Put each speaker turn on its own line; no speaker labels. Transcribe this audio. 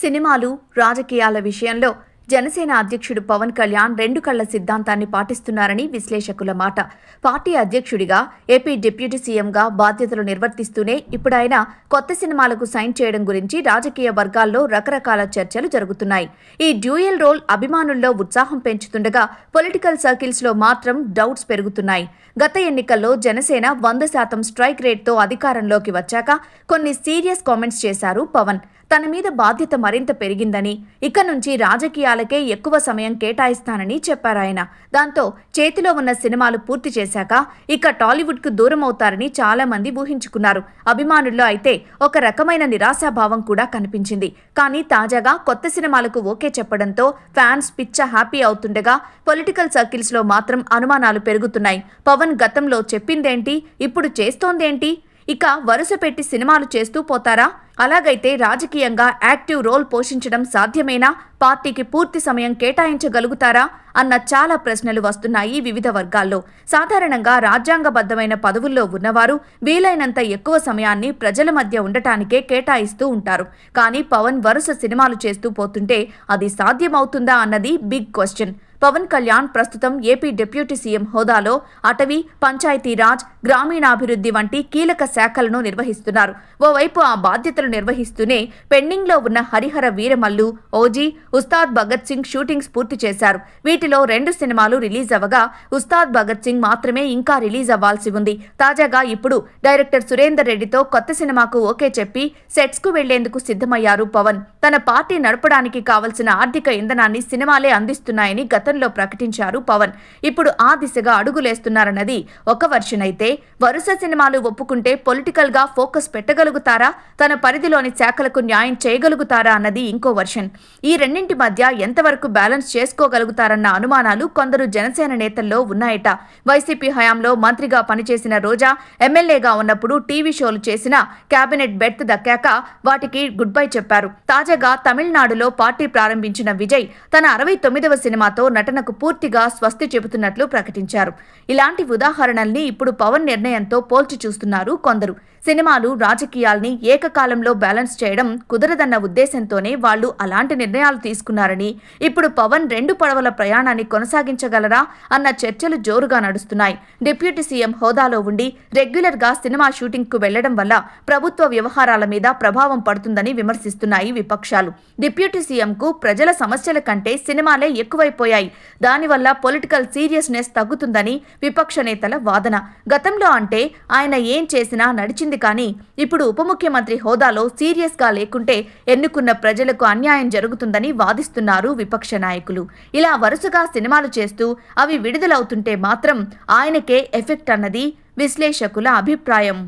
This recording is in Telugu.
సినిమాలు, రాజకీయాల విషయంలో జనసేన అధ్యక్షుడు పవన్ కళ్యాణ్ రెండు కళ్ల సిద్ధాంతాన్ని పాటిస్తున్నారని విశ్లేషకుల మాట. పార్టీ అధ్యక్షుడిగా, ఏపీ డిప్యూటీ సీఎంగా బాధ్యతలు నిర్వర్తిస్తూనే ఇప్పుడు ఆయన కొత్త సినిమాలకు సైన్ చేయడం గురించి రాజకీయ వర్గాల్లో రకరకాల చర్చలు జరుగుతున్నాయి. ఈ డ్యూయల్ రోల్ అభిమానుల్లో ఉత్సాహం పెంచుతుండగా పొలిటికల్ సర్కిల్స్లో మాత్రం డౌట్స్ పెరుగుతున్నాయి. గత ఎన్నికల్లో జనసేన 100% స్ట్రైక్ రేట్తో అధికారంలోకి వచ్చాక కొన్ని సీరియస్ కామెంట్స్ చేశారు పవన్. తన మీద బాధ్యత మరింత పెరిగిందని, ఇక నుంచి రాజకీయాలకే ఎక్కువ సమయం కేటాయిస్తానని చెప్పారాయన. దాంతో చేతిలో ఉన్న సినిమాలు పూర్తి చేశాక ఇక టాలీవుడ్కు దూరం అవుతారని చాలా మంది ఊహించుకున్నారు. అభిమానుల్లో అయితే ఒక రకమైన నిరాశాభావం కూడా కనిపించింది. కానీ తాజాగా కొత్త సినిమాలకు ఓకే చెప్పడంతో ఫ్యాన్స్ పిచ్చ హ్యాపీ అవుతుండగా పొలిటికల్ సర్కిల్స్లో మాత్రం అనుమానాలు పెరుగుతున్నాయి. పవన్ గతంలో చెప్పిందేంటి, ఇప్పుడు చేస్తోందేంటి? ఇక వరుస పెట్టి సినిమాలు చేస్తూ పోతారా? అలాగైతే రాజకీయంగా యాక్టివ్ రోల్ పోషించడం సాధ్యమేనా? పార్టీకి పూర్తి సమయం కేటాయించగలుగుతారా అన్న చాలా ప్రశ్నలు వస్తున్నాయి వివిధ వర్గాల్లో. సాధారణంగా రాజ్యాంగబద్ధమైన పదవుల్లో ఉన్నవారు వీలైనంత ఎక్కువ సమయాన్ని ప్రజల మధ్య ఉండటానికే కేటాయిస్తూ ఉంటారు. కానీ పవన్ వరుస సినిమాలు చేస్తూ పోతుంటే అది సాధ్యమవుతుందా అన్నది బిగ్ క్వశ్చన్. పవన్ కళ్యాణ్ ప్రస్తుతం ఏపీ డిప్యూటీ సీఎం హోదాలో అటవీ, పంచాయతీరాజ్, గ్రామీణాభివృద్ధి వంటి కీలక శాఖలను నిర్వహిస్తున్నారు. ఓవైపు ఆ బాధ్యతలు నిర్వహిస్తూనే పెండింగ్లో ఉన్న హరిహర వీరమల్లు, ఓజీ, ఉస్తాద్ భగత్ సింగ్ షూటింగ్స్ పూర్తి చేశారు. వీటిలో 2 సినిమాలు రిలీజ్ అవ్వగా ఉస్తాద్ భగత్ సింగ్ మాత్రమే ఇంకా రిలీజ్ అవ్వాల్సి ఉంది. తాజాగా ఇప్పుడు డైరెక్టర్ సురేందర్ రెడ్డితో కొత్త సినిమాకు ఓకే చెప్పి సెట్స్కు వెళ్లేందుకు సిద్ధమయ్యారు పవన్. తన పార్టీ నడపడానికి కావలసిన ఆర్థిక ఇంధనాన్ని సినిమాలే అందిస్తున్నాయని గతంలో ప్రకటించారు పవన్. ఇప్పుడు ఆ దిశగా అడుగులేస్తున్నారన్నది ఒక వర్షన్ అయితే, వరుస సినిమాలు ఒప్పుకుంటే పొలిటికల్ గా ఫోకస్ పెట్టగలుగుతారా, తన పరిధిలోని శాఖలకు న్యాయం చేయగలుగుతారా అన్నది ఇంకో వర్షన్. ఈ రెండింటి మధ్య ఎంతవరకు బ్యాలెన్స్ చేసుకోగలుగుతారన్న అనుమానాలు కొందరు జనసేన నేతల్లో ఉన్నాయట. వైసీపీ హయాంలో మంత్రిగా పనిచేసిన రోజా ఎమ్మెల్యేగా ఉన్నప్పుడు టీవీ షోలు చేసిన కేబినెట్ బెర్త్ దక్కాక వాటికి గుడ్ బై చెప్పారు. తాజాగా తమిళనాడులో పార్టీ ప్రారంభించిన విజయ్ తన 69వ సినిమాతో నటనకు పూర్తిగా స్వస్తి చెబుతున్నట్లు ప్రకటించారు. ఇలాంటి ఉదాహరణల్ని ఇప్పుడు పవన్ నిర్ణయంతో పోల్చి చూస్తున్నారు కొందరు. సినిమాలు, రాజకీయాల్ని ఏకకాలంలో బ్యాలెన్స్ చేయడం కుదరదన్న ఉద్దేశంతోనే వాళ్లు అలాంటి నిర్ణయాలు తీసుకున్నారని, ఇప్పుడు పవన్ 2 పడవల ప్రయాణాన్ని కొనసాగించగలరా అన్న చర్చలు జోరుగా నడుస్తున్నాయి. డిప్యూటీ సీఎం హోదాలో ఉండి రెగ్యులర్ గా సినిమా షూటింగ్ కు వెళ్లడం వల్ల ప్రభుత్వ వ్యవహారాల మీద ప్రభావం పడుతుందని విమర్శిస్తున్నాయి విపక్షాలు. డిప్యూటీ సీఎంకు ప్రజల సమస్యల కంటే సినిమాలే ఎక్కువైపోయాయి. దానివల్ల పొలిటికల్ సీరియస్నెస్ తగ్గుతుందని విపక్ష నేతల వాదన. గతంలో అంటే ఆయన ఏం చేసినా నడిచింది, కానీ ఇప్పుడు ఉప ముఖ్యమంత్రి హోదాలో సీరియస్ గా లేకుంటే ఎన్నుకున్న ప్రజలకు అన్యాయం జరుగుతుందని వాదిస్తున్నారు విపక్ష నాయకులు. ఇలా వరుసగా సినిమాలు చేస్తూ అవి విడుదలవుతుంటే మాత్రం ఆయనకే ఎఫెక్ట్ అన్నది విశ్లేషకుల అభిప్రాయం.